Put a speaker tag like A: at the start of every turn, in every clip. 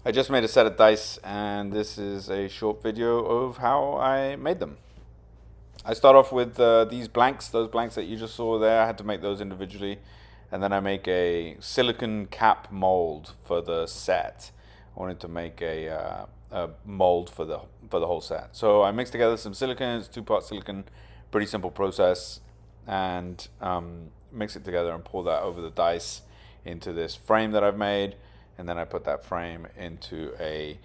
A: I just made a set of dice, and this is a short video of how I made them. I start off with these blanks, those blanks that you just saw there. I had to make those individually, and then I make a silicon cap mold for the set. I wanted to make a mold for the whole set. So I mixed together some silicon. It's 2-part silicon, pretty simple process, and mix it together and pour that over the dice into this frame that I've made, and then I put that frame into a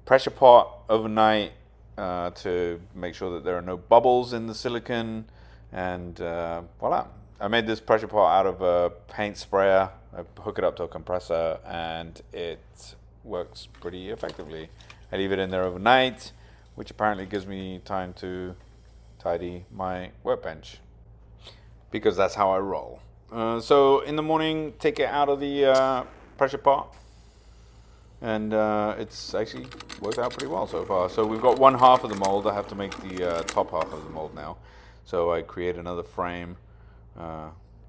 A: pressure pot overnight to make sure that there are no bubbles in the silicon, and voila. I made this pressure pot out of a paint sprayer. I hook it up to a compressor and it works pretty effectively. I leave it in there overnight, which apparently gives me time to tidy my workbench, because that's how I roll. So in the morning, take it out of the pressure pot, and it's actually worked out pretty well so far. So we've got one half of the mold. I have to make the top half of the mold now. So I create another frame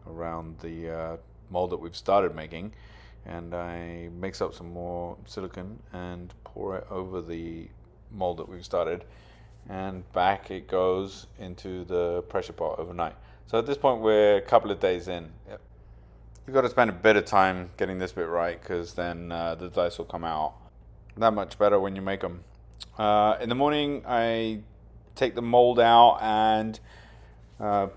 A: around the mold that we've started making, and I mix up some more silicon and pour it over the mold that we've started, and back it goes into the pressure pot overnight. So at this point we're a couple of days in. Yep. You've got to spend a bit of time getting this bit right, because then the dice will come out that much better when you make them. In the morning I take the mold out and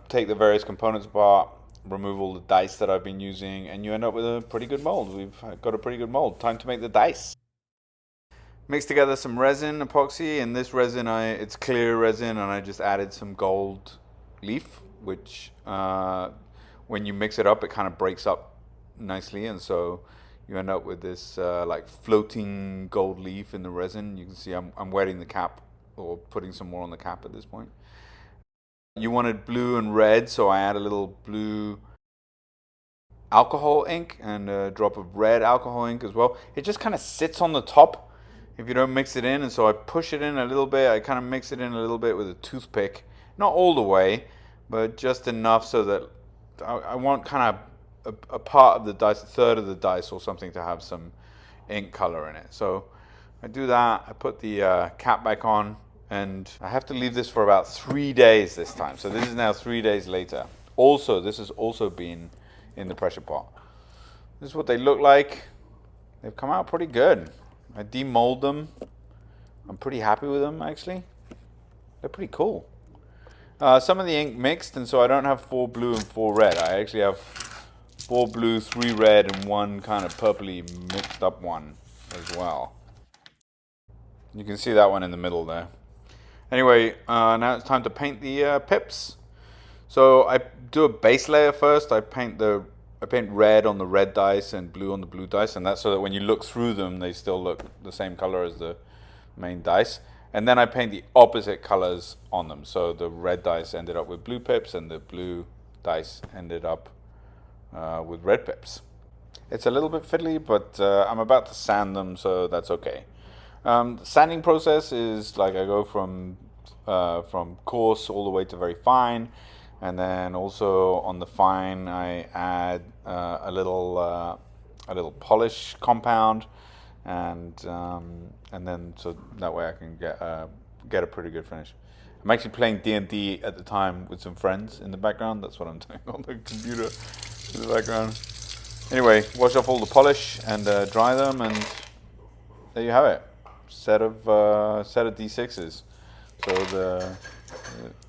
A: take the various components apart, remove all the dice that I've been using, and you end up with a pretty good mold. We've got a pretty good mold. Time to make the dice. Mix together some resin epoxy, and this resin, it's clear resin, and I just added some gold leaf, which when you mix it up, it kind of breaks up nicely, and so you end up with this like floating gold leaf in the resin. You can see I'm wetting the cap, or putting some more on the cap at this point. You wanted blue and red, so I add a little blue alcohol ink and a drop of red alcohol ink as well. It just kind of sits on the top if you don't mix it in, and so I push it in a little bit. I kind of mix it in a little bit with a toothpick, not all the way, but just enough so that I want kind of a part of the dice, a third of the dice or something, to have some ink color in it. So I do that. I put the cap back on, and I have to leave this for about 3 days this time. So this is now 3 days later. Also, this has also been in the pressure pot. This is what they look like. They've come out pretty good. I demold them. I'm pretty happy with them, actually. They're pretty cool. Some of the ink mixed, and so I don't have 4 blue and 4 red. I actually have 4 blue, 3 red, and 1 kind of purpley mixed up one as well. You can see that one in the middle there. Anyway, now it's time to paint the pips. So I do a base layer first. I paint red on the red dice and blue on the blue dice, and that's so that when you look through them, they still look the same color as the main dice. And then I paint the opposite colors on them. So the red dice ended up with blue pips, and the blue dice ended up with red pips. It's a little bit fiddly, but I'm about to sand them, so that's okay. The sanding process is like I go from coarse all the way to very fine, and then also on the fine I add a little polish compound, and then so that way I can get a pretty good finish. I'm actually playing D&D at the time with some friends in the background. That's what I'm doing on the computer in the background. Anyway, wash off all the polish and dry them, and there you have it. Set of D6s. So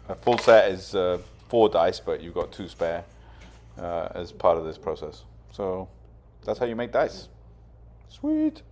A: a full set is 4 dice, but you've got 2 spare as part of this process. So that's how you make dice. Sweet.